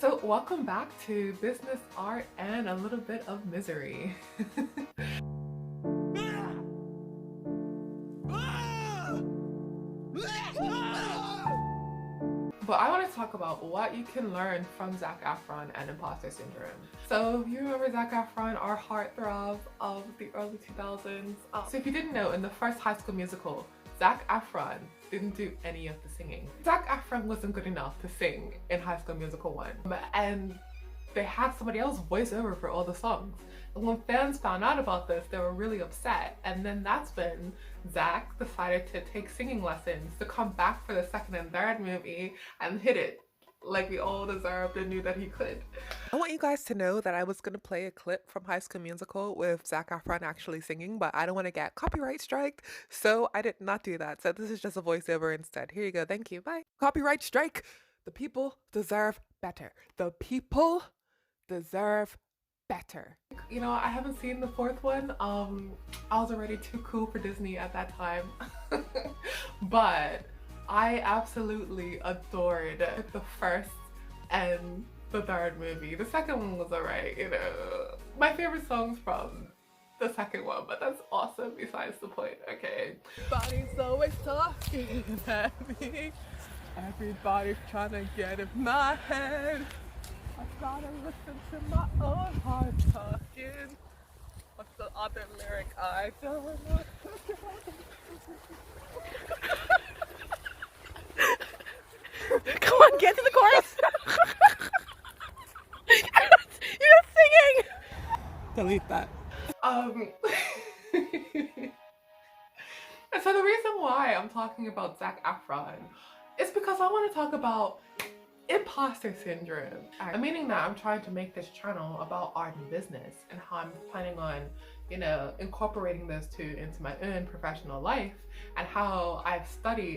So welcome back to business, art, and a little bit of misery. But I want to talk about what you can learn from Zac Efron and Imposter Syndrome. So you remember Zac Efron, our heartthrob of the early 2000s? So if you didn't know, in the first High School Musical, Zac Efron didn't do any of the singing. Zac Efron wasn't good enough to sing in High School Musical 1. And they had somebody else voice over for all the songs. And when fans found out about this, they were really upset. And then that's when Zac decided to take singing lessons to come back for the second and third movie and hit it like we all deserved and knew that he could. I want you guys to know that I was going to play a clip from High School Musical with Zac Efron actually singing, but I don't want to get copyright striked, so I did not do that. So this is just a voiceover instead. Here you go. Thank you. Bye. Copyright strike. The people deserve better. The people deserve better. You know, I haven't seen the fourth one. I was already too cool for Disney at that time. But I absolutely adored the first and the third movie. The second one was alright, you know. My favorite song's from the second one, but that's awesome besides the point, okay? Everybody's always talking at me. Everybody's trying to get in my head. I gotta listen to my own heart talking. What's the other lyric? I don't know. Come on, get to the chorus. You're not singing. Delete that. And so the reason why I'm talking about Zac Efron is because I want to talk about Imposter Syndrome. Meaning that I'm trying to make this channel about art and business and how I'm planning on, you know, incorporating those two into my own professional life, and how I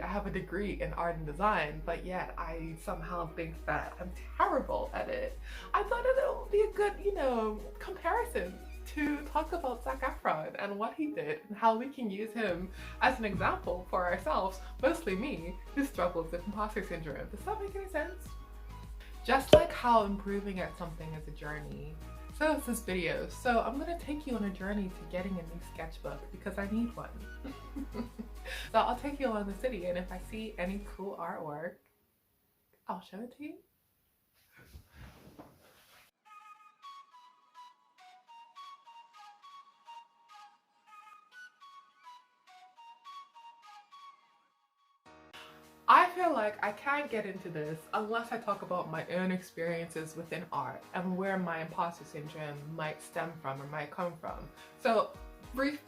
have a degree in art and design, but yet I somehow think that I'm terrible at it. I thought it would be a good, you know, comparison to talk about Zac Efron and what he did and how we can use him as an example for ourselves, mostly me, who struggles with imposter syndrome. Does that make any sense? Just like how improving at something is a journey, so is this video. So I'm gonna take you on a journey to getting a new sketchbook because I need one. So I'll take you along the city, and if I see any cool artwork, I'll show it to you. I feel like I can't get into this unless I talk about my own experiences within art and where my imposter syndrome might stem from or might come from. So very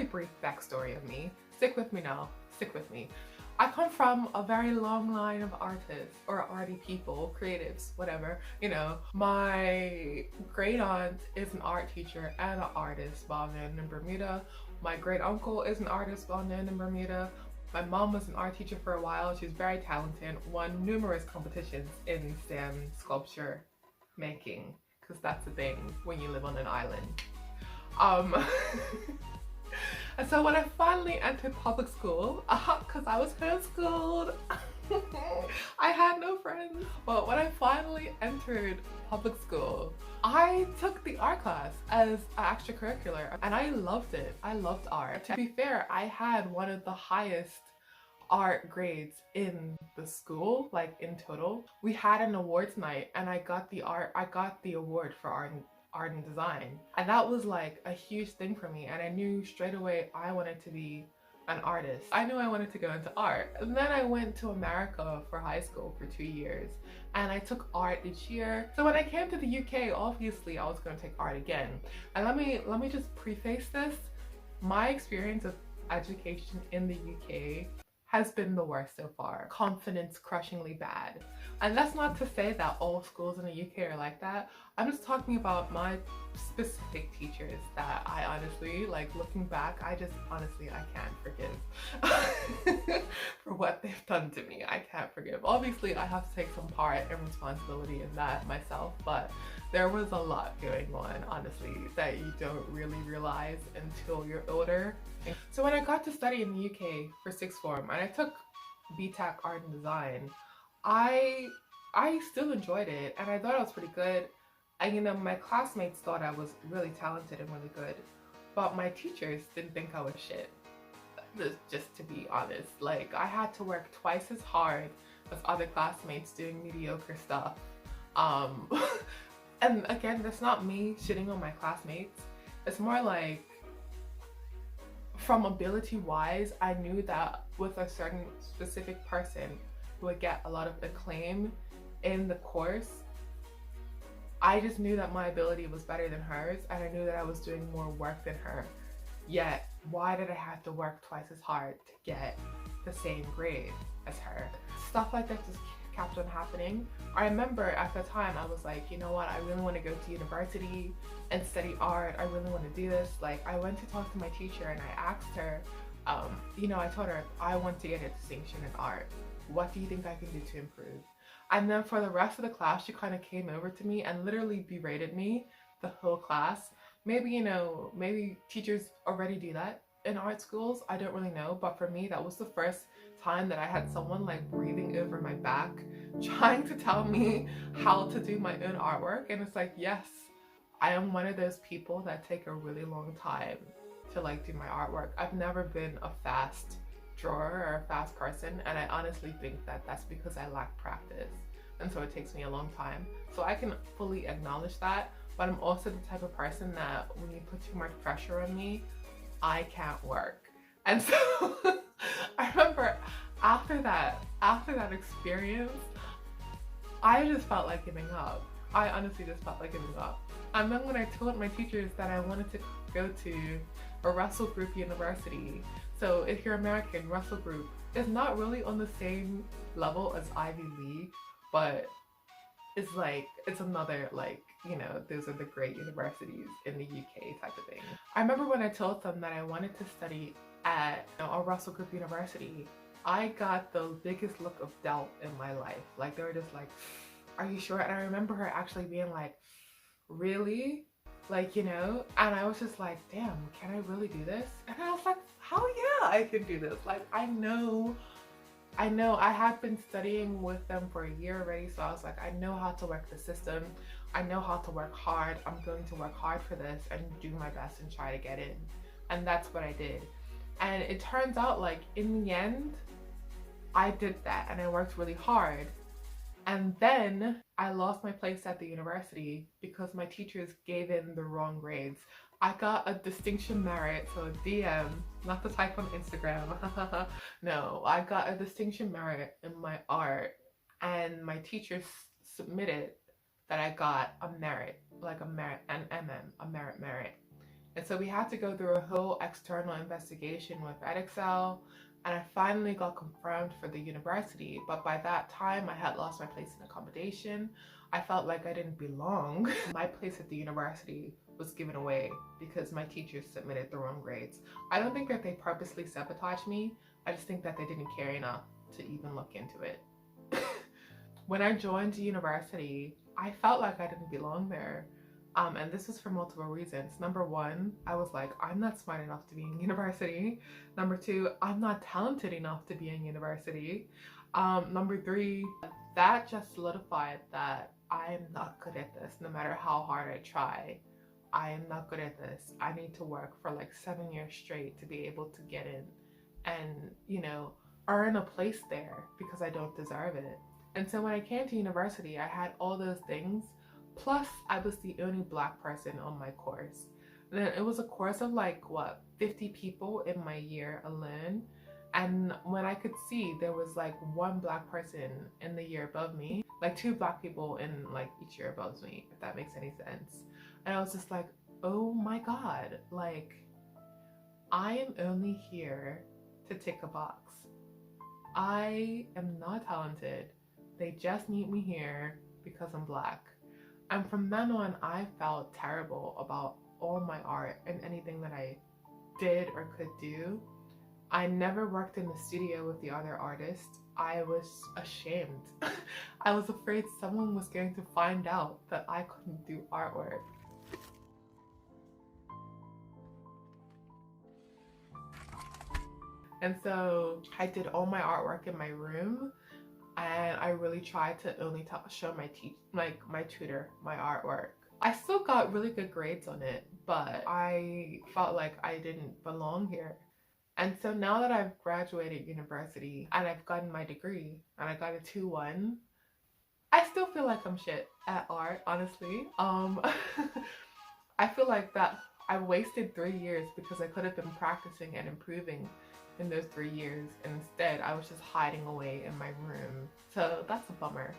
brief backstory of me. Stick with me now, stick with me. I come from a very long line of artists or arty people, creatives, whatever. You know, my great aunt is an art teacher and an artist well known in Bermuda. My great uncle is an artist well known in Bermuda. My mom was an art teacher for a while. She's very talented, won numerous competitions in STEM sculpture making, because that's the thing when you live on an island. And so when I finally entered public school, because I was homeschooled, I had no friends. But when I finally entered public school, I took the art class as an extracurricular and I loved it. I loved art. To be fair, I had one of the highest art grades in the school, like in total. We had an awards night and I got the award for art and design. And that was like a huge thing for me, and I knew straight away I wanted to be an artist. I knew I wanted to go into art. And then I went to America for high school for 2 years and I took art each year. So when I came to the UK, obviously I was going to take art again. And let me just preface this. My experience of education in the UK has been the worst so far. Confidence crushingly bad. And that's not to say that all schools in the UK are like that. I'm just talking about my specific teachers that I honestly, like looking back, I can't forgive for what they've done to me. I can't forgive. Obviously, I have to take some part and responsibility in that myself, but there was a lot going on, honestly, that you don't really realize until you're older. So when I got to study in the UK for sixth form and I took BTEC Art and Design, I I still enjoyed it and I thought I was pretty good. And you know, my classmates thought I was really talented and really good, but my teachers didn't think I was shit. Just to be honest, like I had to work twice as hard as other classmates doing mediocre stuff. Um, and again, that's not me shitting on my classmates. It's more like from ability wise, I knew that with a certain specific person who would get a lot of acclaim in the course, I just knew that my ability was better than hers and I knew that I was doing more work than her. Yet, why did I have to work twice as hard to get the same grade as her? Stuff like that just kept on happening. I remember at the time I was like, you know what, I really want to go to university and study art. I really want to do this. Like I went to talk to my teacher and I asked her, you know, I told her I want to get a distinction in art. What do you think I can do to improve? And then for the rest of the class, she kind of came over to me and literally berated me the whole class. Maybe, you know, maybe teachers already do that in art schools. I don't really know. But for me, that was the first time that I had someone like breathing over my back, trying to tell me how to do my own artwork. And it's like, yes, I am one of those people that take a really long time to like do my artwork. I've never been a fast drawer or a fast person, and I honestly think that that's because I lack practice, and so it takes me a long time. So I can fully acknowledge that, but I'm also the type of person that when you put too much pressure on me, I can't work. And so I remember after that experience, I just felt like giving up. I honestly just felt like giving up. And then when I told my teachers that I wanted to go to a Russell Group university, so if you're American, Russell Group is not really on the same level as Ivy League, but it's like, it's another, like, you know, those are the great universities in the UK type of thing. I remember when I told them that I wanted to study at, you know, a Russell Group university, I got the biggest look of doubt in my life. Like they were just like, are you sure? And I remember her actually being like, really? Like, you know, and I was just like, damn, can I really do this? And I was like, hell yeah, I can do this. Like, I know I have been studying with them for a year already, so I was like, I know how to work the system. I know how to work hard. I'm going to work hard for this and do my best and try to get in. And that's what I did. And it turns out, like, in the end, I did that and I worked really hard. And then I lost my place at the university because my teachers gave in the wrong grades. I got a distinction merit, so a DM, not the type on Instagram. No, I got a distinction merit in my art, and my teachers submitted that I got a merit, like a merit, an MM, a merit. And so we had to go through a whole external investigation with Edexcel, and I finally got confirmed for the university. But by that time, I had lost my place in accommodation. I felt like I didn't belong. My place at the university was given away because my teachers submitted the wrong grades. I don't think that they purposely sabotaged me. I just think that they didn't care enough to even look into it. When I joined university, I felt like I didn't belong there. And this was for multiple reasons. Number one, I was like, I'm not smart enough to be in university. Number two, I'm not talented enough to be in university. Number three, that just solidified that I am not good at this. No matter how hard I try, I am not good at this. I need to work for like 7 years straight to be able to get in and, you know, earn a place there because I don't deserve it. And so when I came to university, I had all those things. Plus, I was the only Black person on my course. And then it was a course of like, what, 50 people in my year alone. And when I could see there was like one Black person in the year above me, like 2 Black people in like each year above me, if that makes any sense. And I was just like, oh my God, like I am only here to tick a box. I am not talented. They just need me here because I'm Black. And from then on, I felt terrible about all my art and anything that I did or could do. I never worked in the studio with the other artists. I was ashamed. I was afraid someone was going to find out that I couldn't do artwork. And so I did all my artwork in my room. and I really tried to only show my tutor my artwork. I still got really good grades on it, but I felt like I didn't belong here. And so now that I've graduated university and I've gotten my degree and I got a 2-1, I still feel like I'm shit at art, honestly. I feel like that I wasted 3 years because I could have been practicing and improving in those 3 years, and instead I was just hiding away in my room. So that's a bummer.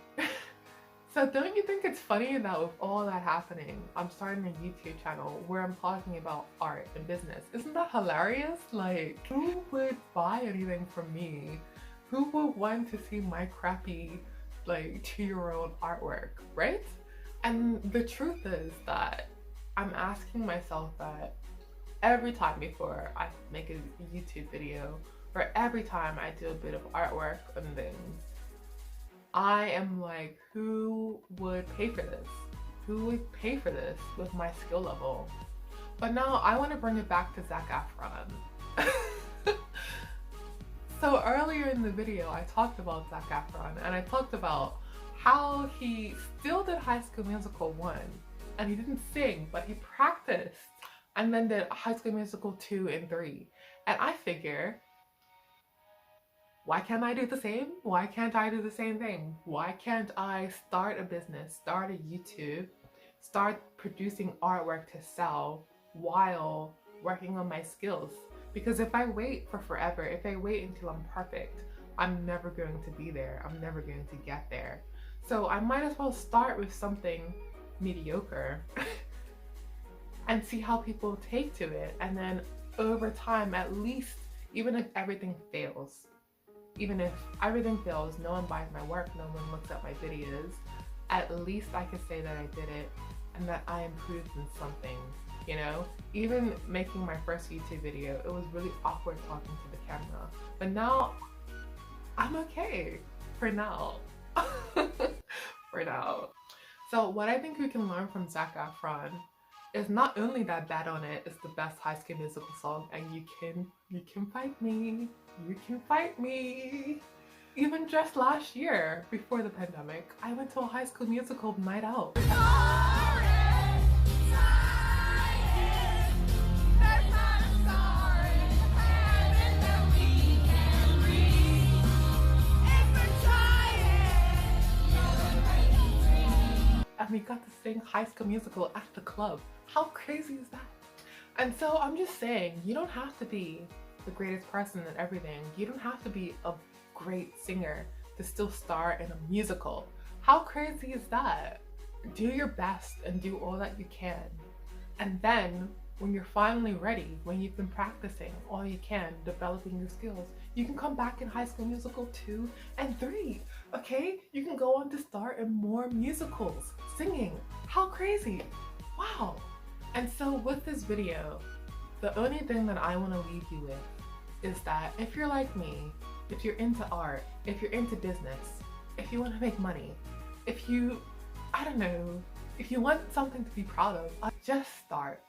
So don't you think it's funny that with all that happening, I'm starting a YouTube channel where I'm talking about art and business? Isn't that hilarious? Like, who would buy anything from me? Who would want to see my crappy, like, 2-year-old artwork, right? And the truth is that I'm asking myself that every time before I make a YouTube video, or every time I do a bit of artwork and things, I am like, who would pay for this? Who would pay for this with my skill level? But now I want to bring it back to Zac Efron. So earlier in the video, I talked about Zac Efron, and I talked about how he still did High School Musical 1, and he didn't sing, but he practiced, and then did High School Musical 2 and 3. And I figure, why can't I do the same? Why can't I do the same thing? Why can't I start a business, start a YouTube, start producing artwork to sell while working on my skills? Because if I wait for forever, if I wait until I'm perfect, I'm never going to be there. I'm never going to get there. So I might as well start with something mediocre and see how people take to it. And then over time, at least, even if everything fails, no one buys my work, no one looks at my videos, at least I could say that I did it and that I improved in something, you know? Even making my first YouTube video, it was really awkward talking to the camera. But now, I'm okay. For now. For now. So what I think we can learn from Zac Efron is not only that Bad on It is the best High School Musical song, and you can fight me. You can fight me. Even just last year, before the pandemic, I went to a High School Musical night out. And we got to sing High School Musical at the club. How crazy is that? And so I'm just saying, you don't have to be the greatest person at everything. You don't have to be a great singer to still star in a musical. How crazy is that? Do your best and do all that you can. And then when you're finally ready, when you've been practicing all you can, developing your skills, you can come back in High School Musical 2 and 3, okay? You can go on to star in more musicals, singing. How crazy? Wow. And so with this video, the only thing that I want to leave you with is that if you're like me, if you're into art, if you're into business, if you want to make money, if you, I don't know, if you want something to be proud of, just start.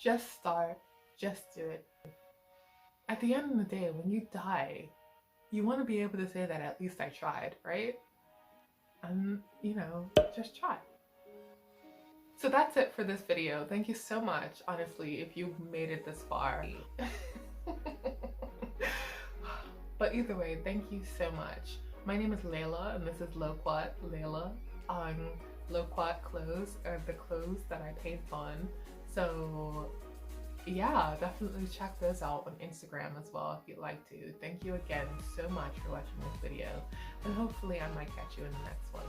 Just start. Just do it. At the end of the day, when you die, you want to be able to say that at least I tried, right? And, you know, just try. So that's it for this video. Thank you so much, honestly, if you've made it this far. But either way, thank you so much. My name is Layla, and this is Low Quat Layla on Low Quat Clothes, or the clothes that I paint on. So yeah, definitely check those out on Instagram as well if you'd like to. Thank you again so much for watching this video, and hopefully I might catch you in the next one.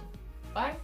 Bye!